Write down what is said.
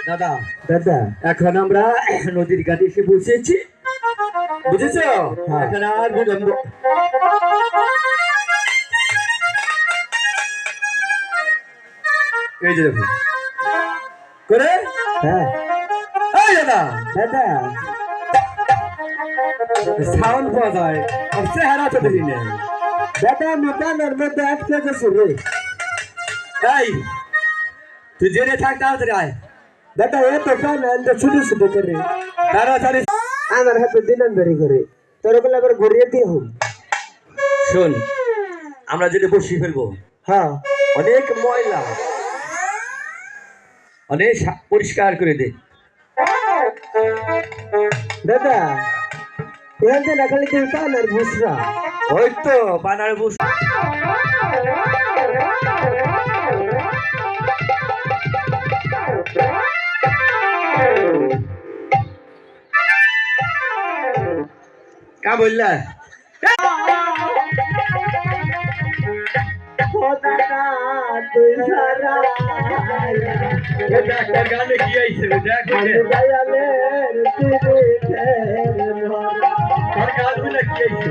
দাদা দাদা এখন আমরা নদীর ঘাটে এসে বসেছি, বুঝেছো? এখন আর এই যে দেখো করে হ্যাঁ দাদা দাদা সাউন্ড পাওয়া যায়, চেহারা তো দেখি না দাদা। মোটানোর মধ্যে একটা গেছে রে। এই তুই জেনে থাক, তাড়াতাড়ি আয় দাদা। এত কান ছোট ছোট করে তাড়াতাড়ি আমার হাতে দিনান ধরে করে তোর বলে আবার ঘুরিয়ে দিয়ে হোক। শোন, আমরা যেটা বসি ফেলবো, হ্যাঁ অনেক ময়লা, অনেক পরিষ্কার করে দে দাদা। এখান না খালি তুই পানার বুসরা, ওই তো পানার বুস। কা বললা তুই সারা গানে কি আইছে দেখ গানগুলো কি আইছে